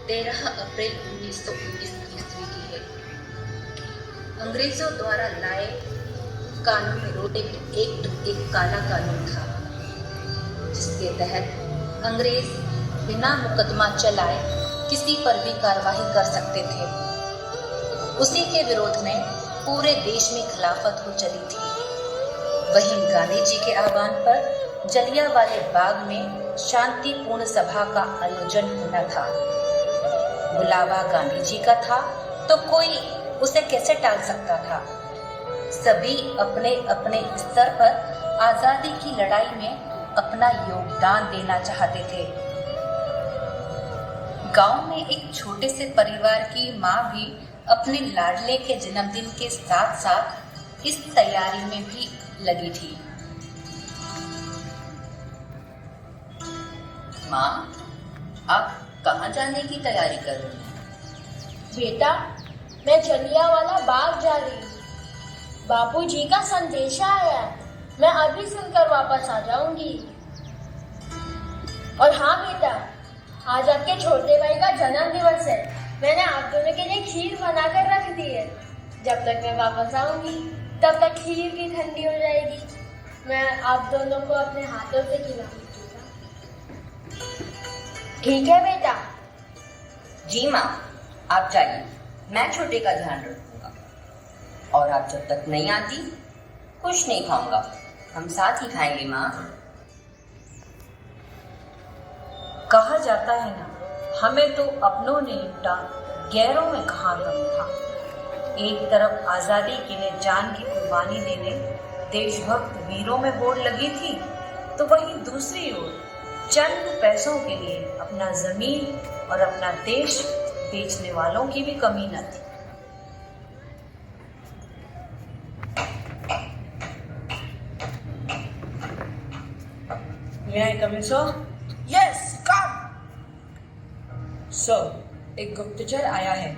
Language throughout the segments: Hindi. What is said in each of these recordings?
13 अप्रैल 1919 ईस्वी की है। अंग्रेजों द्वारा लाए कानून रोड एक्ट एक काला कानून था, जिसके तहत अंग्रेज बिना मुकदमा चलाए किसी पर भी कार्रवाई कर सकते थे। उसी के विरोध में पूरे देश में खिलाफत हो चली थी। वहीं गांधी जी के आह्वान पर जलियांवाले बाग में शांतिपूर्ण सभा का आयोजन होना था। बुलावा गांधी जी का था तो कोई उसे कैसे टाल सकता था। सभी अपने अपने स्तर पर आजादी की लड़ाई में अपना योगदान देना चाहते थे। गांव में एक छोटे से परिवार की माँ भी अपने लाडले के जन्मदिन के साथ साथ इस तैयारी में भी लगी थी। माँ, आप कहाँ जाने की तैयारी कर रही हैं? बेटा, मैं जलियांवाला बाग जा रही हूँ। बापूजी का संदेशा आया है, मैं अभी सुनकर वापस आ जाऊंगी। और हाँ बेटा, आज आपके छोटे भाई का जन्म दिवस है। मैंने आप दोनों के लिए खीर बनाकर रख दी है। जब तक मैं वापस आऊंगी तब तक खीर भी ठंडी हो जाएगी। मैं आप दोनों को अपने हाथों से खिलाऊंगी। ठीक है बेटा? जी माँ, आप जाइए, मैं छोटे का ध्यान रखूंगा। और आप जब तक नहीं आती कुछ नहीं खाऊंगा, हम साथ ही खाएंगे माँ। कहा जाता है ना, हमें तो अपनों ने लूटा, गैरों में कहाँ दम था। एक तरफ आजादी के लिए जान की कुर्बानी देने देशभक्त वीरों में होड़ लगी थी, तो वहीं दूसरी ओर चंद पैसों के लिए अपना जमीन और अपना देश बेचने वालों की भी कमी न थी। May I come in, sir? Yes, come. Sir, एक गुप्तचर आया है,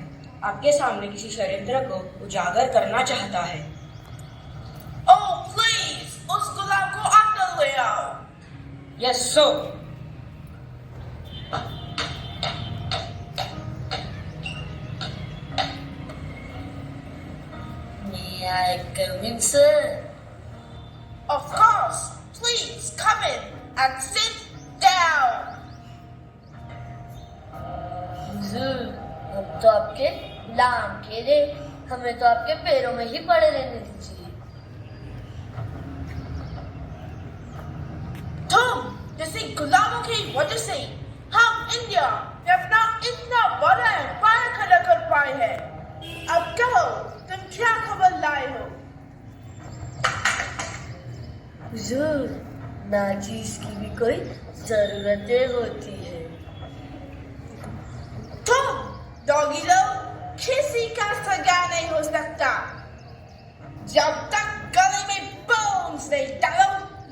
आपके सामने किसी षड्यंत्र को उजागर करना चाहता है। Oh, please, उस गुलाम को अंदर ले आओ। Yes sir. May I come in, sir? Of course, please come in and sit down. हम तो आपके लाम के लिए, हमें तो आपके पैरों में ही पड़े रहने दीजिए। तुम जैसे गुलामों की वजह से हम इंडिया में अपना इतना बड़ा एम्पायर खड़ा कर पाए हैं। अब कहो, तुम क्या खबर लाए हो? हुजूर, नाचीज की भी कोई जरूरतें होती है। तुम डॉगी लोग किसी का सगा नहीं हो सकता। जब तक गले में बोन्स नहीं डालो,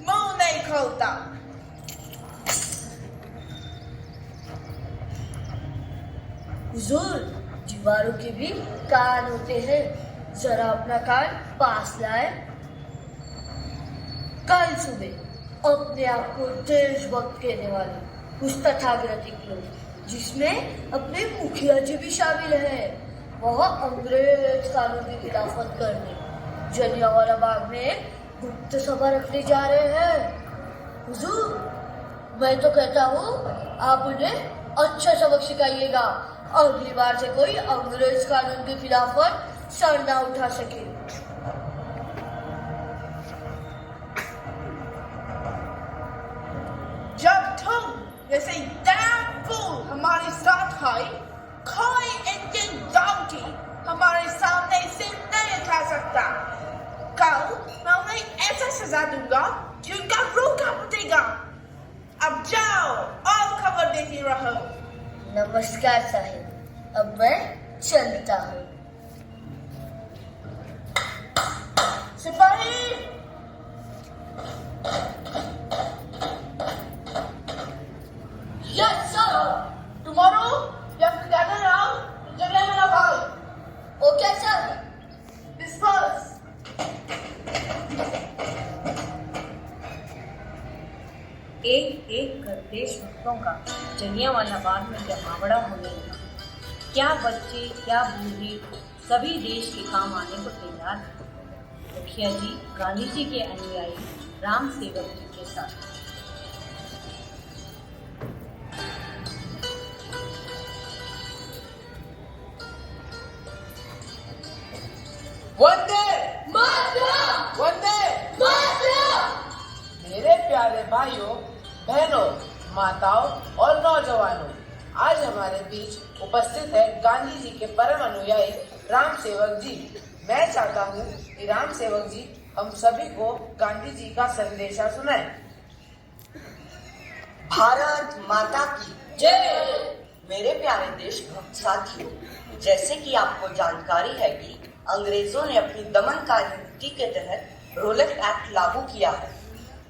मुंह नहीं खोलता। हुजूर, दीवारों के भी कान होते हैं, जरा अपना कान पास लाए। कल सुबह अपने आप को देशभक्त कहने वाले कुछ तथाकथित लोग, जिसमें अपने मुखिया जी भी शामिल हैं, वह अंग्रेज कानून की खिलाफत करने जलियांवाला बाग में गुप्त सभा रखने जा रहे हैं। हुजूर, मैं तो कहता हूँ आप उन्हें अच्छा सबक सिखाइएगा, अगली बार से कोई अंग्रेज कानून के खिलाफत सर ना उठा सके। जब तुम जैसे damn fool हमारे साथ आए, कोई इंडियन डॉन्की हमारे सामने से नहीं उठा सकता। कल मैं उन्हें ऐसा सजा दूंगा कि उनका रूह कांपेगा। अब जाओ और खबर देती रहो। नमस्कार साहिब, अब मैं चलता हूँ। सिपाही, Yes, sir. tomorrow you have to gather around Jallianwala Bagh. Okay, sir. Disperse. एक एक कर देशभक्तों का जलियांवाला बाग में जमावड़ा होने लगा। क्या बच्चे क्या बूढ़े सभी देश के काम आने को तैयार हैं। मुखिया जी गांधी जी के अनुयायी राम सेवक जी के साथ। वंदे वंदे मेरे प्यारे भाइयों, बहनों, माताओं और नौजवानों, आज हमारे बीच उपस्थित है गांधी जी के परम अनुयायी राम सेवक जी। मैं चाहता हूँ कि राम सेवक जी हम सभी को गांधी जी का संदेशा सुनाएं। भारत माता की जय। मेरे प्यारे देशभक्त साथियों, जैसे कि आपको जानकारी है कि अंग्रेजों ने अपनी दमनकारी नीति के तहत रोलेट एक्ट लागू किया है।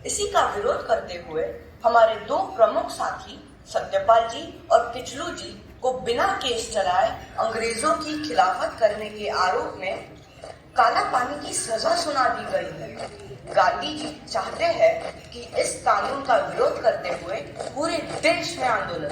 इसी का विरोध करते हुए हमारे दो प्रमुख साथी सत्यपाल जी और किचलू जी को बिना केस चलाए अंग्रेजों की खिलाफत करने के आरोप में काला पानी की सजा सुना दी गई है। गांधी जी चाहते हैं कि इस कानून का विरोध करते हुए पूरे देश में आंदोलन